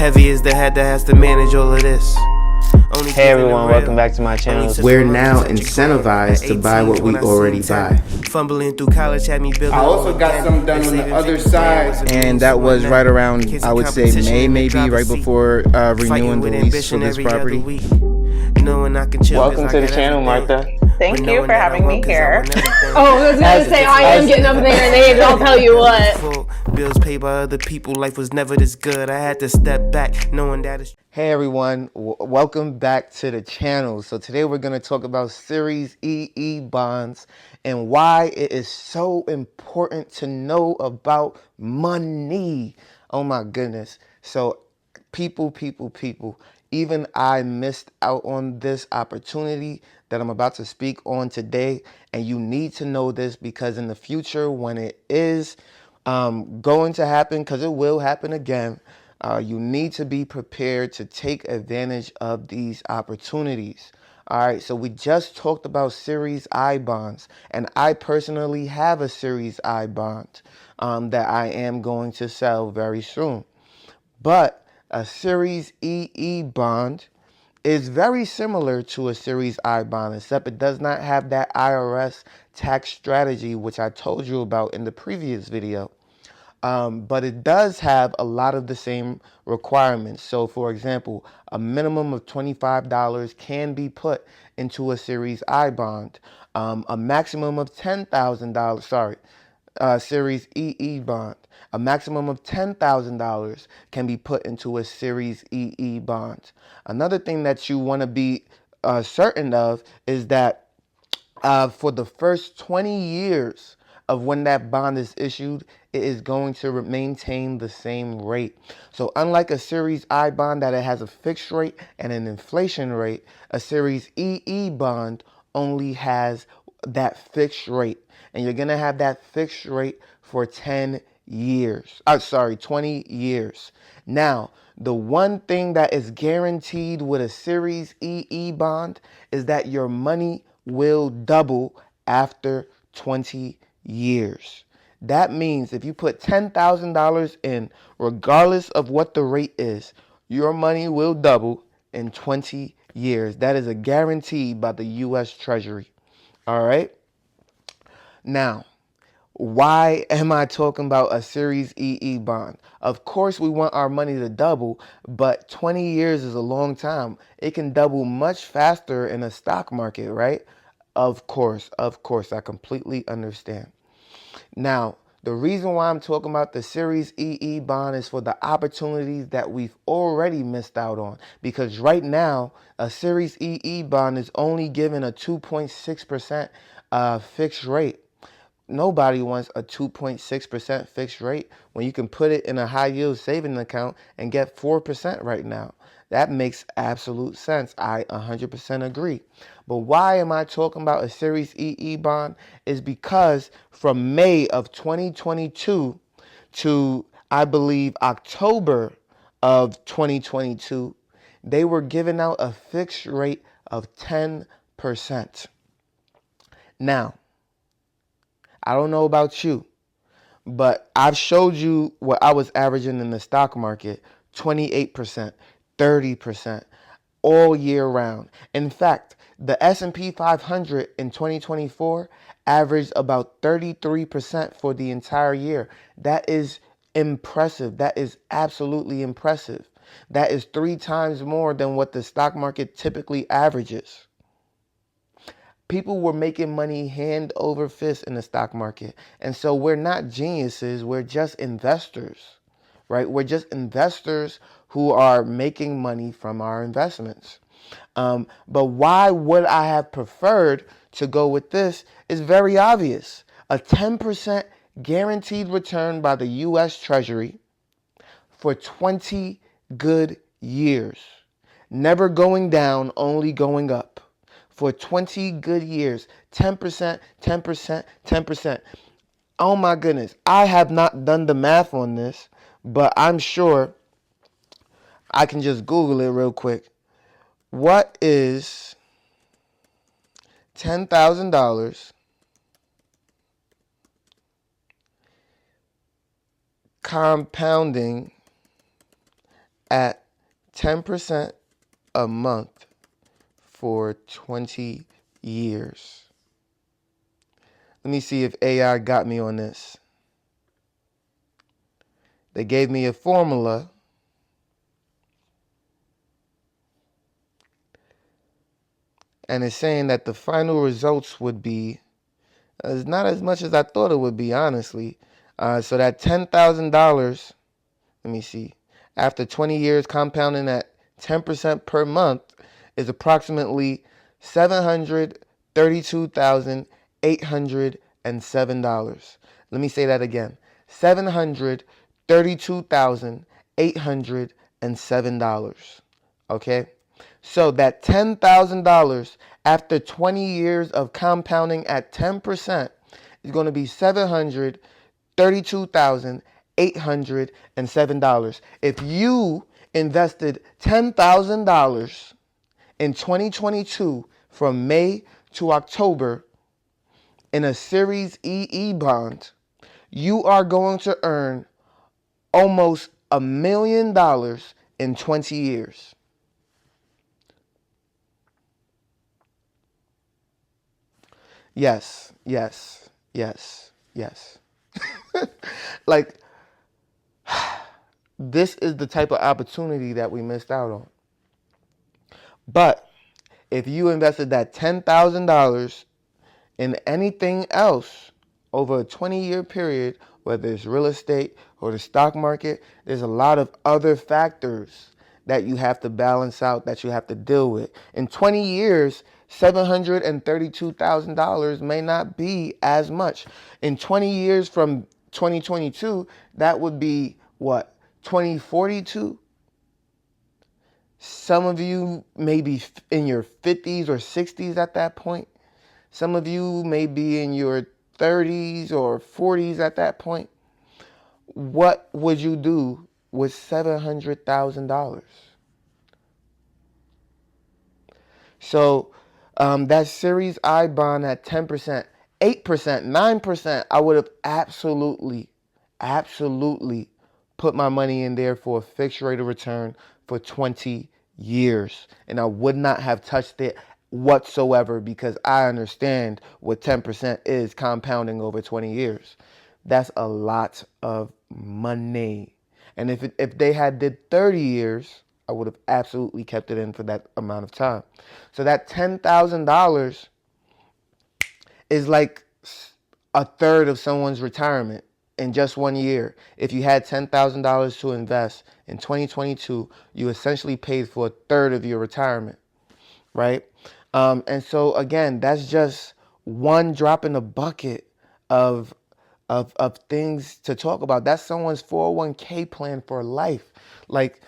Heavy is the head that has to manage all of this. Hey everyone, welcome back to my channel. We're now incentivized to buy what we already buy. Fumbling through college had me building. I also got some done on the other side. And that was right around, I would say, May maybe, right before renewing the lease for this property. Welcome to the channel, Martha. Thank you for having me here. Oh, I was going to say, I am getting up in their names, I'll tell you what. Bills paid by other people, life was never this good. I had to step back, knowing that it's... Hey everyone, welcome back to the channel. So today we're going to talk about Series EE bonds and why it is so important to know about money. Oh my goodness. So people, even I missed out on this opportunity that I'm about to speak on today, and you need to know this because in the future when it is going to happen, because it will happen again, you need to be prepared to take advantage of these opportunities. All right, so we just talked about Series I bonds, and I personally have a Series I bond that I am going to sell very soon. But a Series EE bond is very similar to a Series I bond, except it does not have that IRS tax strategy, which I told you about in the previous video. But it does have a lot of the same requirements. So, for example, a minimum of $25 can be put into a Series I bond. A maximum of $10,000, Series EE bond. A maximum of $10,000 can be put into a Series EE bond. Another thing that you want to be certain of is that for the first 20 years of when that bond is issued, it is going to maintain the same rate. So unlike a Series I bond that it has a fixed rate and an inflation rate, a Series EE bond only has that fixed rate. And you're going to have that fixed rate for 20 years. Now, the one thing that is guaranteed with a Series EE bond is that your money will double after 20 years. That means if you put $10,000 in, regardless of what the rate is, your money will double in 20 years. That is a guarantee by the U.S. Treasury. All right? Now, why am I talking about a Series EE bond? Of course, we want our money to double, but 20 years is a long time. It can double much faster in a stock market, right? Of course, I completely understand. Now, the reason why I'm talking about the Series EE bond is for the opportunities that we've already missed out on. Because right now, a Series EE bond is only given a 2.6% fixed rate. Nobody wants a 2.6% fixed rate when you can put it in a high yield savings account and get 4% right now. That makes absolute sense. I 100% agree. But why am I talking about a Series EE bond? Is because from May of 2022 to, I believe, October of 2022, they were giving out a fixed rate of 10%. Now, I don't know about you, but I've showed you what I was averaging in the stock market, 28%, 30%, all year round. In fact, the S&P 500 in 2024 averaged about 33% for the entire year. That is impressive. That is absolutely impressive. That is 3 times more than what the stock market typically averages. People were making money hand over fist in the stock market. And so we're not geniuses. We're just investors, right? We're just investors who are making money from our investments. But why would I have preferred to go with this is very obvious. A 10% guaranteed return by the U.S. Treasury for 20 good years. Never going down, only going up. For 20 good years, 10%, 10%, 10%. Oh my goodness. I have not done the math on this, but I'm sure I can just Google it real quick. What is $10,000 compounding at 10% a month for 20 years. Let me see if AI got me on this. They gave me a formula. And it's saying that the final results would be not as much as I thought it would be, honestly. So that $10,000, let me see, after 20 years compounding at 10% per month is approximately $732,807. Let me say that again. $732,807. Okay? So that $10,000 after 20 years of compounding at 10% is going to be $732,807. If you invested $10,000 in 2022 from May to October in a Series EE bond, you are going to earn almost $1 million in 20 years. Yes, yes, yes, yes. Like, this is the type of opportunity that we missed out on. But if you invested that $10,000 in anything else over a 20-year period, whether it's real estate or the stock market, there's a lot of other factors that you have to balance out, that you have to deal with. In 20 years, $732,000 may not be as much. In 20 years from 2022, that would be what? 2042? Some of you may be in your 50s or 60s at that point. Some of you may be in your 30s or 40s at that point. What would you do with $700,000? So that Series I bond at 10%, 8%, 9%, I would have absolutely put my money in there for a fixed rate of return for 20 years. And I would not have touched it whatsoever because I understand what 10% is compounding over 20 years. That's a lot of money. And if they had did 30 years, I would have absolutely kept it in for that amount of time. So that $10,000 is like a third of someone's retirement in just 1 year. If you had $10,000 to invest in 2022, you essentially paid for a third of your retirement, right? And so again, that's just one drop in the bucket of things to talk about. That's someone's 401k plan for life. Like,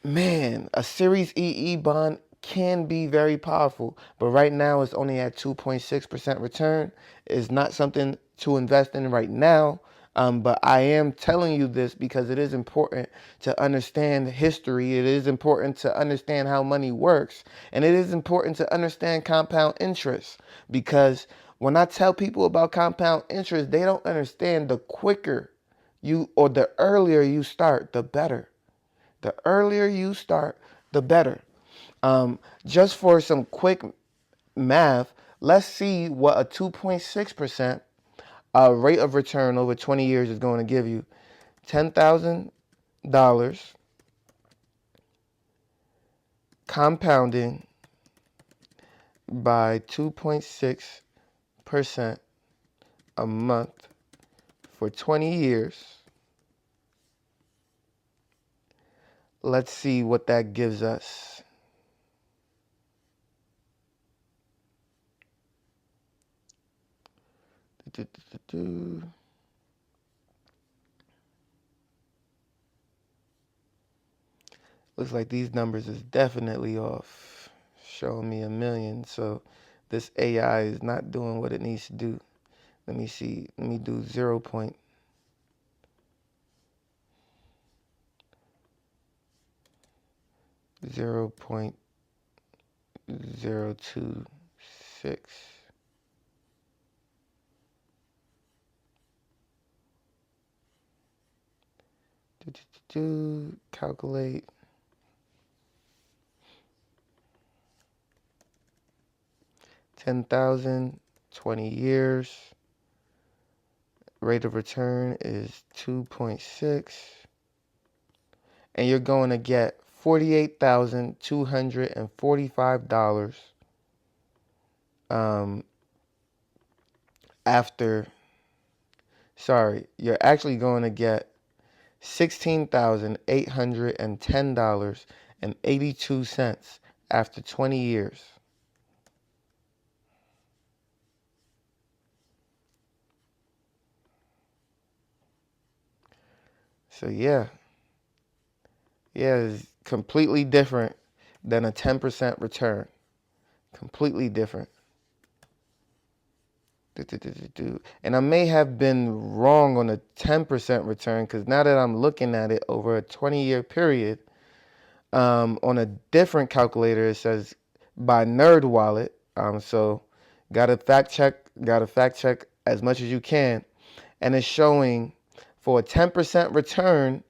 man, a Series EE bond can be very powerful, but right now it's only at 2.6% return. It's not something to invest in right now. But I am telling you this because it is important to understand history. It is important to understand how money works. And it is important to understand compound interest. Because when I tell people about compound interest, they don't understand the quicker you or the earlier you start, the better. The earlier you start, the better. Just for some quick math, let's see what a 2.6% rate of return over 20 years is going to give you. $10,000 compounding by 2.6% a month for 20 years. Let's see what that gives us. Looks like these numbers is definitely off. Showing me 1 million. So this AI is not doing what it needs to do. Let me see. Let me do 0.026. Calculate. 10,000, 20 years. Rate of return is 2.6. And you're going to get $48,245 you're actually going to get $16,810.82 after 20 years. So yeah, it's completely different than a 10% return. Completely different. And I may have been wrong on a 10% return, because now that I'm looking at it over a 20-year period, on a different calculator, it says by NerdWallet. So gotta fact check as much as you can. And it's showing for a 10% return,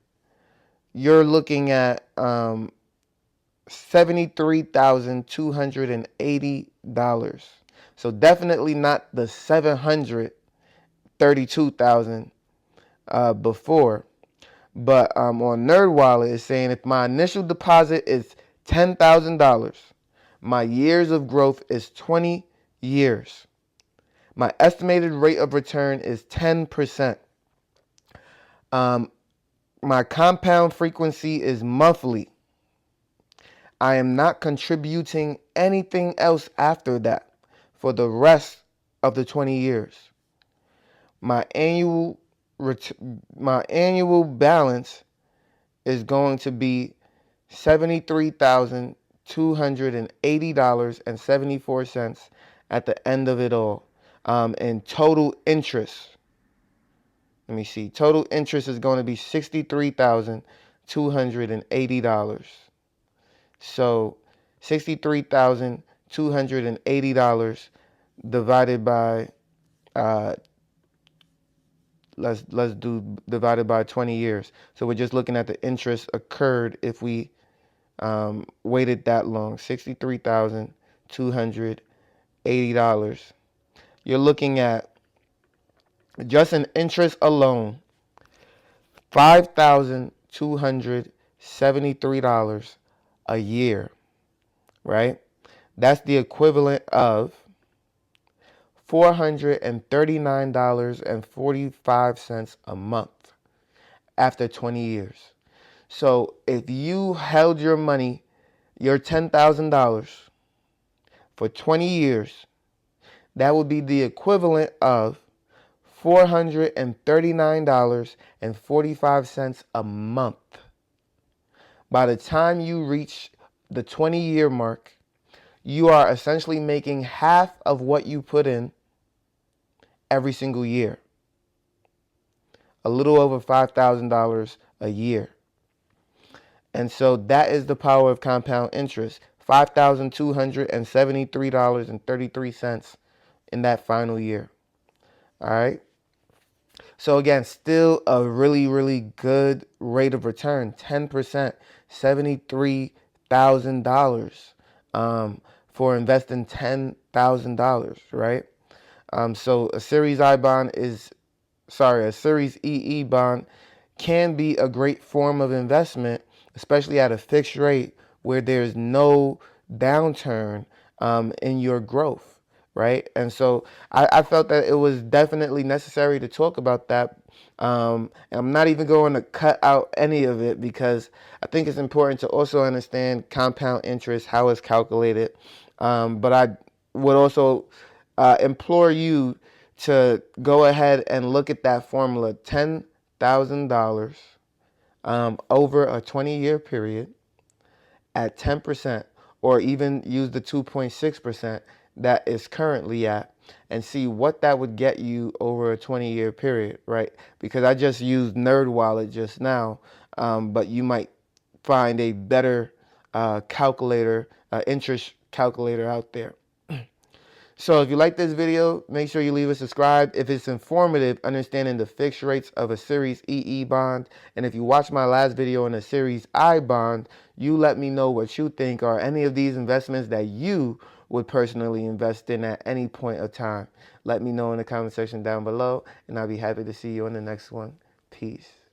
you're looking at $73,280. So definitely not the $732,000 before. But on NerdWallet, it's saying if my initial deposit is $10,000, my years of growth is 20 years. My estimated rate of return is 10%. My compound frequency is monthly. I am not contributing anything else after that for the rest of the 20 years. My annual balance is going to be $73,280.74 at the end of it all. And total interest, let me see, total interest is going to be $63,280. So $63,280 divided by let's do divided by 20 years. So we're just looking at the interest occurred if we waited that long. $63,280. You're looking at, just in interest alone, $5,273 a year, right? That's the equivalent of $439.45 a month after 20 years. So if you held your money, your $10,000 for 20 years, that would be the equivalent of $439.45 a month. By the time you reach the 20-year mark, you are essentially making half of what you put in every single year. A little over $5,000 a year. And so that is the power of compound interest. $5,273.33 in that final year. All right. So again, still a really, really good rate of return. 10%, $73,000 for investing $10,000, right? So a Series EE bond can be a great form of investment, especially at a fixed rate where there's no downturn in your growth, right? And so I felt that it was definitely necessary to talk about that. And I'm not even going to cut out any of it, because I think it's important to also understand compound interest, how it's calculated. But I would also implore you to go ahead and look at that formula, $10,000 over a 20-year period at 10%, or even use the 2.6% that is currently at, and see what that would get you over a 20-year period, right? Because I just used NerdWallet just now, but you might find a better calculator, interest calculator out there. So if you like this video, make sure you leave a subscribe. If it's informative, understanding the fixed rates of a Series EE bond, and if you watch my last video on a Series I bond, you let me know what you think. Are any of these investments that you would personally invest in at any point of time? Let me know in the comment section down below, and I'll be happy to see you on the next one. Peace.